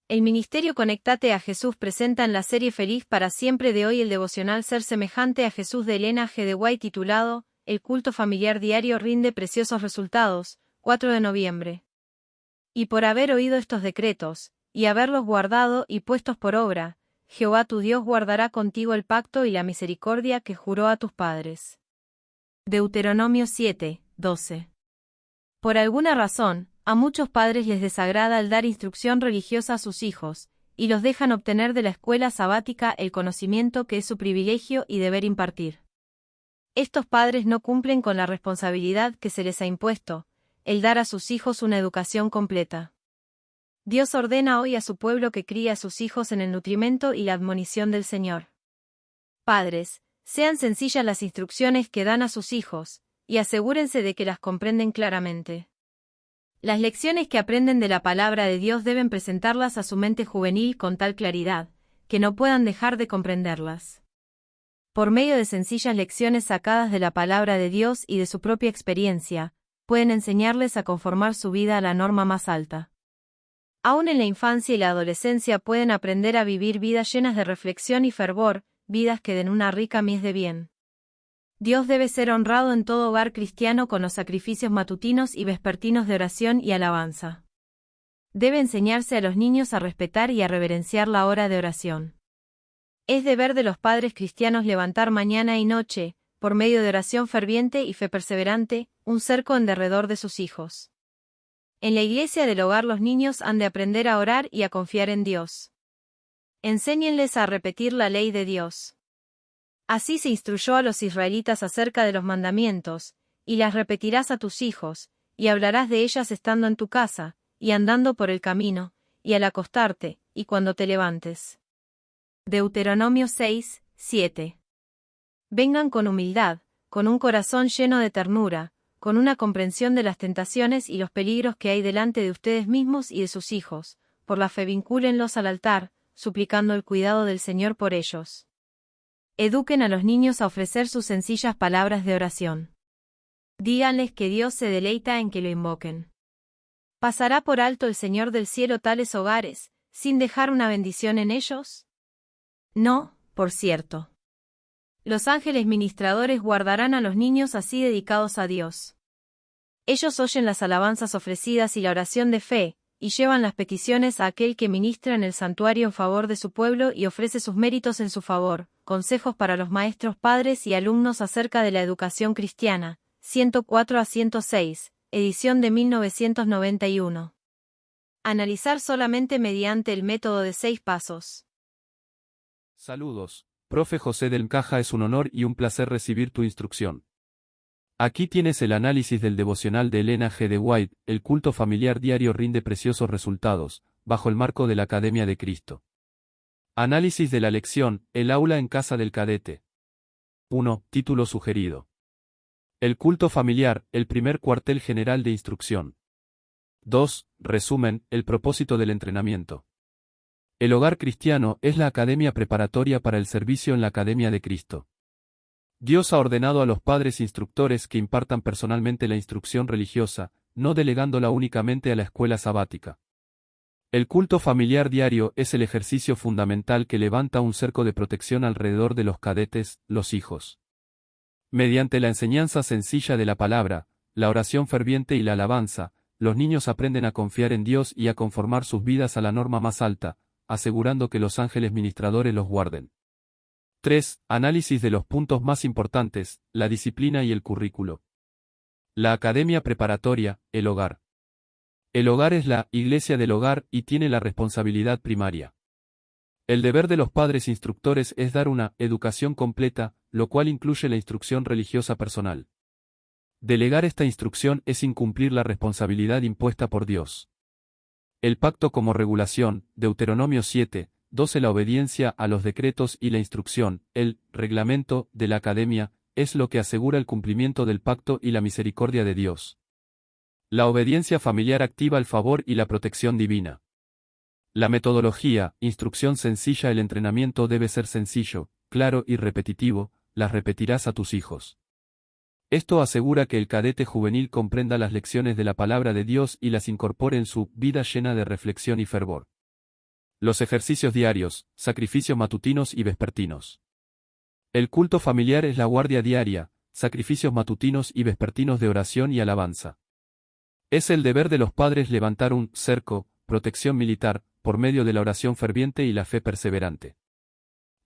El Ministerio Conectate a Jesús presenta en la serie Feliz para Siempre de hoy el devocional Ser semejante a Jesús de Elena G. de White titulado El culto familiar diario rinde preciosos resultados, 4 de noviembre. Y por haber oído estos decretos, y haberlos guardado y puestos por obra, Jehová tu Dios guardará contigo el pacto y la misericordia que juró a tus padres. Deuteronomio 7, 12. Por alguna razón, a muchos padres les desagrada el dar instrucción religiosa a sus hijos, y los dejan obtener de la escuela sabática el conocimiento que es su privilegio y deber impartir. Estos padres no cumplen con la responsabilidad que se les ha impuesto, el dar a sus hijos una educación completa. Dios ordena hoy a su pueblo que críe a sus hijos en el nutrimento y la admonición del Señor. Padres, sean sencillas las instrucciones que dan a sus hijos, y asegúrense de que las comprenden claramente. Las lecciones que aprenden de la palabra de Dios deben presentarlas a su mente juvenil con tal claridad, que no puedan dejar de comprenderlas. Por medio de sencillas lecciones sacadas de la palabra de Dios y de su propia experiencia, pueden enseñarles a conformar su vida a la norma más alta. Aún en la infancia y la adolescencia pueden aprender a vivir vidas llenas de reflexión y fervor, vidas que den una rica mies de bien. Dios debe ser honrado en todo hogar cristiano con los sacrificios matutinos y vespertinos de oración y alabanza. Debe enseñarse a los niños a respetar y a reverenciar la hora de oración. Es deber de los padres cristianos levantar mañana y noche, por medio de oración ferviente y fe perseverante, un cerco en derredor de sus hijos. En la iglesia del hogar los niños han de aprender a orar y a confiar en Dios. Enséñenles a repetir la ley de Dios. Así se instruyó a los israelitas acerca de los mandamientos, y las repetirás a tus hijos, y hablarás de ellas estando en tu casa, y andando por el camino, y al acostarte, y cuando te levantes. Deuteronomio 6, 7. Vengan con humildad, con un corazón lleno de ternura, con una comprensión de las tentaciones y los peligros que hay delante de ustedes mismos y de sus hijos, por la fe vincúlenlos al altar, suplicando el cuidado del Señor por ellos. Eduquen a los niños a ofrecer sus sencillas palabras de oración. Díganles que Dios se deleita en que lo invoquen. ¿Pasará por alto el Señor del cielo tales hogares, sin dejar una bendición en ellos? No, por cierto. Los ángeles ministradores guardarán a los niños así dedicados a Dios. Ellos oyen las alabanzas ofrecidas y la oración de fe, y llevan las peticiones a aquel que ministra en el santuario en favor de su pueblo y ofrece sus méritos en su favor. Consejos para los maestros, padres y alumnos acerca de la educación cristiana, 104 a 106, edición de 1991. Analizar solamente mediante el método de 6 pasos. Saludos, profe José del Caja, es un honor y un placer recibir tu instrucción. Aquí tienes el análisis del devocional de Elena G. de White, el culto familiar diario rinde preciosos resultados, bajo el marco de la Academia de Cristo. Análisis de la lección, el aula en casa del cadete. 1. Título sugerido. El culto familiar, el primer cuartel general de instrucción. 2. Resumen, el propósito del entrenamiento. El hogar cristiano es la academia preparatoria para el servicio en la Academia de Cristo. Dios ha ordenado a los padres instructores que impartan personalmente la instrucción religiosa, no delegándola únicamente a la escuela sabática. El culto familiar diario es el ejercicio fundamental que levanta un cerco de protección alrededor de los cadetes, los hijos. Mediante la enseñanza sencilla de la palabra, la oración ferviente y la alabanza, los niños aprenden a confiar en Dios y a conformar sus vidas a la norma más alta, asegurando que los ángeles ministradores los guarden. 3. Análisis de los puntos más importantes, la disciplina y el currículo. La academia preparatoria, el hogar. El hogar es la iglesia del hogar y tiene la responsabilidad primaria. El deber de los padres instructores es dar una educación completa, lo cual incluye la instrucción religiosa personal. Delegar esta instrucción es incumplir la responsabilidad impuesta por Dios. El pacto como regulación, Deuteronomio 7, 12. La obediencia a los decretos y la instrucción, el reglamento de la academia, es lo que asegura el cumplimiento del pacto y la misericordia de Dios. La obediencia familiar activa el favor y la protección divina. La metodología, instrucción sencilla. El entrenamiento debe ser sencillo, claro y repetitivo, las repetirás a tus hijos. Esto asegura que el cadete juvenil comprenda las lecciones de la palabra de Dios y las incorpore en su vida llena de reflexión y fervor. Los ejercicios diarios, sacrificios matutinos y vespertinos. El culto familiar es la guardia diaria, sacrificios matutinos y vespertinos de oración y alabanza. Es el deber de los padres levantar un cerco, protección militar, por medio de la oración ferviente y la fe perseverante.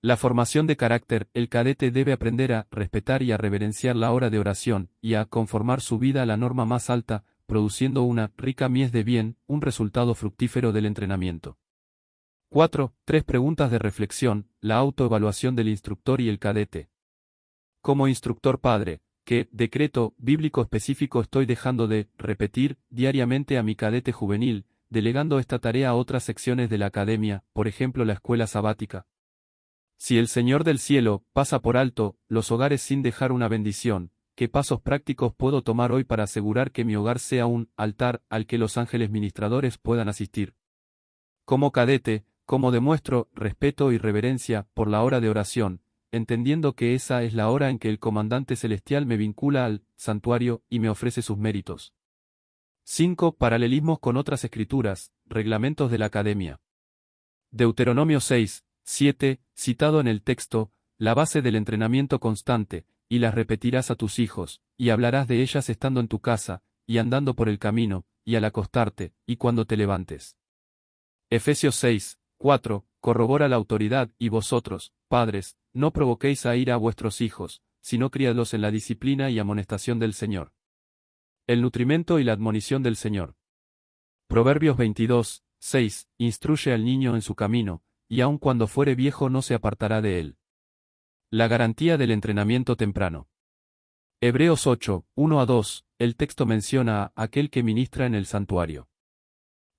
La formación de carácter, el cadete debe aprender a respetar y a reverenciar la hora de oración, y a conformar su vida a la norma más alta, produciendo una rica mies de bien, un resultado fructífero del entrenamiento. 4. 3 preguntas de reflexión, la autoevaluación del instructor y el cadete. Como instructor padre, ¿qué decreto bíblico específico estoy dejando de repetir diariamente a mi cadete juvenil, delegando esta tarea a otras secciones de la academia, por ejemplo la escuela sabática? Si el Señor del cielo pasa por alto los hogares sin dejar una bendición, ¿qué pasos prácticos puedo tomar hoy para asegurar que mi hogar sea un altar al que los ángeles ministradores puedan asistir? Como cadete, ¿cómo demuestro respeto y reverencia por la hora de oración, entendiendo que esa es la hora en que el comandante celestial me vincula al santuario y me ofrece sus méritos? 5. Paralelismos con otras escrituras, reglamentos de la academia. Deuteronomio 6, 7, citado en el texto, la base del entrenamiento constante, y las repetirás a tus hijos, y hablarás de ellas estando en tu casa, y andando por el camino, y al acostarte, y cuando te levantes. Efesios 6, 4, corrobora la autoridad, y vosotros, padres, no provoquéis a ira a vuestros hijos, sino criadlos en la disciplina y amonestación del Señor. El nutrimento y la admonición del Señor. Proverbios 22, 6, instruye al niño en su camino, y aun cuando fuere viejo no se apartará de él. La garantía del entrenamiento temprano. Hebreos 8, 1-2, el texto menciona a aquel que ministra en el santuario.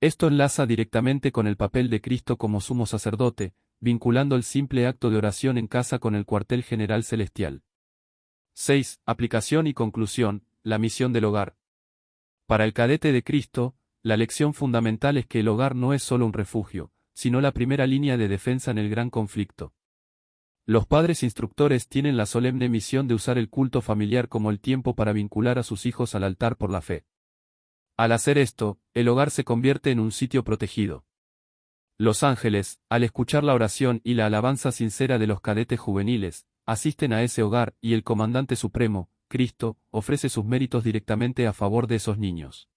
Esto enlaza directamente con el papel de Cristo como sumo sacerdote, vinculando el simple acto de oración en casa con el cuartel general celestial. 6. Aplicación y conclusión, la misión del hogar. Para el cadete de Cristo, la lección fundamental es que el hogar no es solo un refugio, sino la primera línea de defensa en el gran conflicto. Los padres instructores tienen la solemne misión de usar el culto familiar como el tiempo para vincular a sus hijos al altar por la fe. Al hacer esto, el hogar se convierte en un sitio protegido. Los ángeles, al escuchar la oración y la alabanza sincera de los cadetes juveniles, asisten a ese hogar y el Comandante Supremo, Cristo, ofrece sus méritos directamente a favor de esos niños.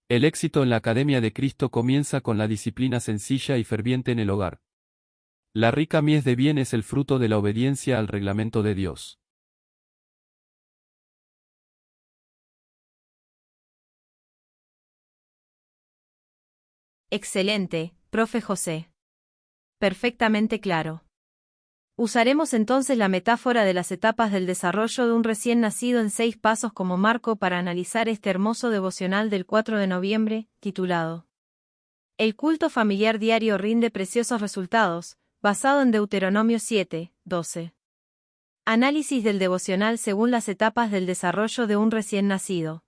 El éxito en la Academia de Cristo comienza con la disciplina sencilla y ferviente en el hogar. La rica mies de bien es el fruto de la obediencia al reglamento de Dios. Excelente, profe José. Perfectamente claro. Usaremos entonces la metáfora de las etapas del desarrollo de un recién nacido en 6 pasos como marco para analizar este hermoso devocional del 4 de noviembre, titulado El culto familiar diario rinde preciosos resultados, basado en Deuteronomio 7, 12. Análisis del devocional según las etapas del desarrollo de un recién nacido.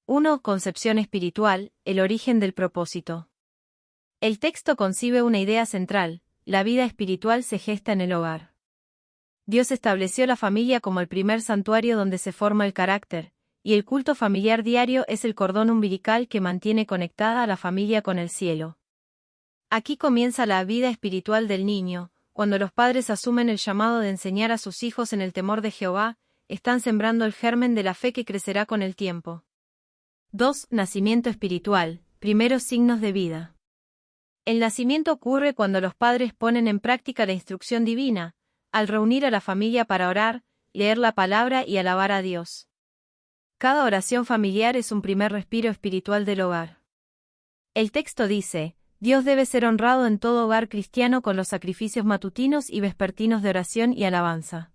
1. Concepción espiritual, el origen del propósito. El texto concibe una idea central: la vida espiritual se gesta en el hogar. Dios estableció la familia como el primer santuario donde se forma el carácter, y el culto familiar diario es el cordón umbilical que mantiene conectada a la familia con el cielo. Aquí comienza la vida espiritual del niño. Cuando los padres asumen el llamado de enseñar a sus hijos en el temor de Jehová, están sembrando el germen de la fe que crecerá con el tiempo. 2. Nacimiento espiritual, primeros signos de vida. El nacimiento ocurre cuando los padres ponen en práctica la instrucción divina, al reunir a la familia para orar, leer la palabra y alabar a Dios. Cada oración familiar es un primer respiro espiritual del hogar. El texto dice: Dios debe ser honrado en todo hogar cristiano con los sacrificios matutinos y vespertinos de oración y alabanza.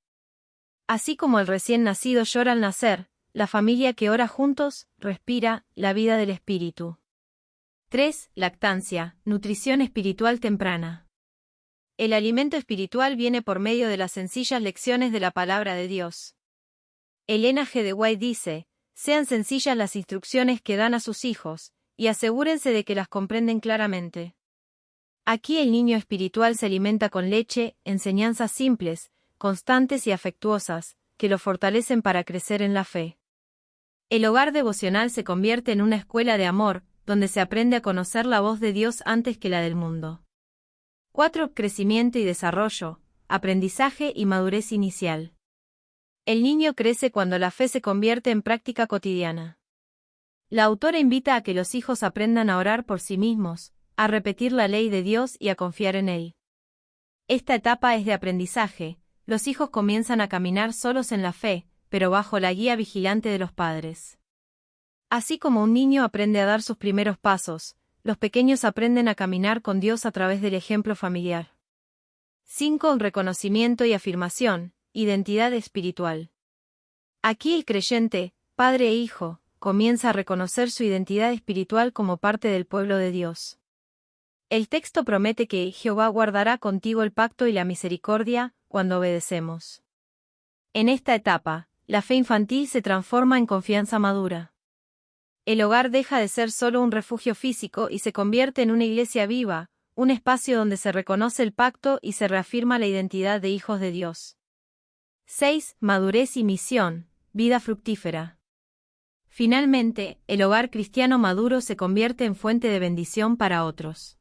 Así como el recién nacido llora al nacer, la familia que ora juntos, respira la vida del espíritu. 3. Lactancia, nutrición espiritual temprana. El alimento espiritual viene por medio de las sencillas lecciones de la palabra de Dios. Elena G. de White dice: sean sencillas las instrucciones que dan a sus hijos, y asegúrense de que las comprenden claramente. Aquí el niño espiritual se alimenta con leche, enseñanzas simples, constantes y afectuosas, que lo fortalecen para crecer en la fe. El hogar devocional se convierte en una escuela de amor, donde se aprende a conocer la voz de Dios antes que la del mundo. 4. Crecimiento y desarrollo, aprendizaje y madurez inicial. El niño crece cuando la fe se convierte en práctica cotidiana. La autora invita a que los hijos aprendan a orar por sí mismos, a repetir la ley de Dios y a confiar en Él. Esta etapa es de aprendizaje, los hijos comienzan a caminar solos en la fe, pero bajo la guía vigilante de los padres. Así como un niño aprende a dar sus primeros pasos, los pequeños aprenden a caminar con Dios a través del ejemplo familiar. 5. Reconocimiento y afirmación, identidad espiritual. Aquí el creyente, padre e hijo, comienza a reconocer su identidad espiritual como parte del pueblo de Dios. El texto promete que Jehová guardará contigo el pacto y la misericordia, cuando obedecemos. En esta etapa, la fe infantil se transforma en confianza madura. El hogar deja de ser solo un refugio físico y se convierte en una iglesia viva, un espacio donde se reconoce el pacto y se reafirma la identidad de hijos de Dios. 6. Madurez y misión, vida fructífera. Finalmente, el hogar cristiano maduro se convierte en fuente de bendición para otros.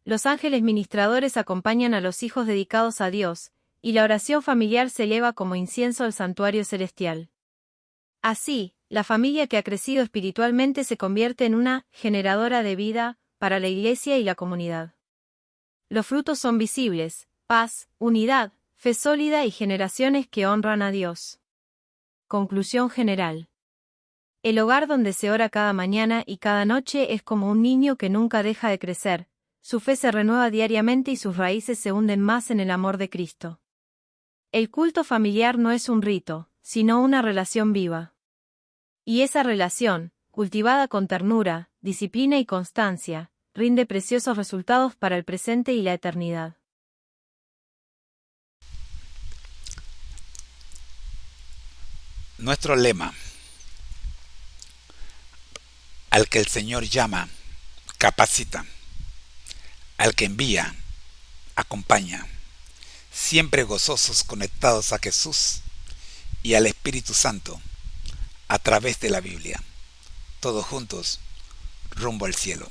Los ángeles ministradores acompañan a los hijos dedicados a Dios, y la oración familiar se eleva como incienso al santuario celestial. Así, la familia que ha crecido espiritualmente se convierte en una generadora de vida para la iglesia y la comunidad. Los frutos son visibles: paz, unidad, fe sólida y generaciones que honran a Dios. Conclusión general. El hogar donde se ora cada mañana y cada noche es como un niño que nunca deja de crecer, su fe se renueva diariamente y sus raíces se hunden más en el amor de Cristo. El culto familiar no es un rito, sino una relación viva. Y esa relación, cultivada con ternura, disciplina y constancia, rinde preciosos resultados para el presente y la eternidad. Nuestro lema: al que el Señor llama, capacita; al que envía, acompaña. Siempre gozosos conectados a Jesús y al Espíritu Santo a través de la Biblia. Todos juntos, rumbo al cielo.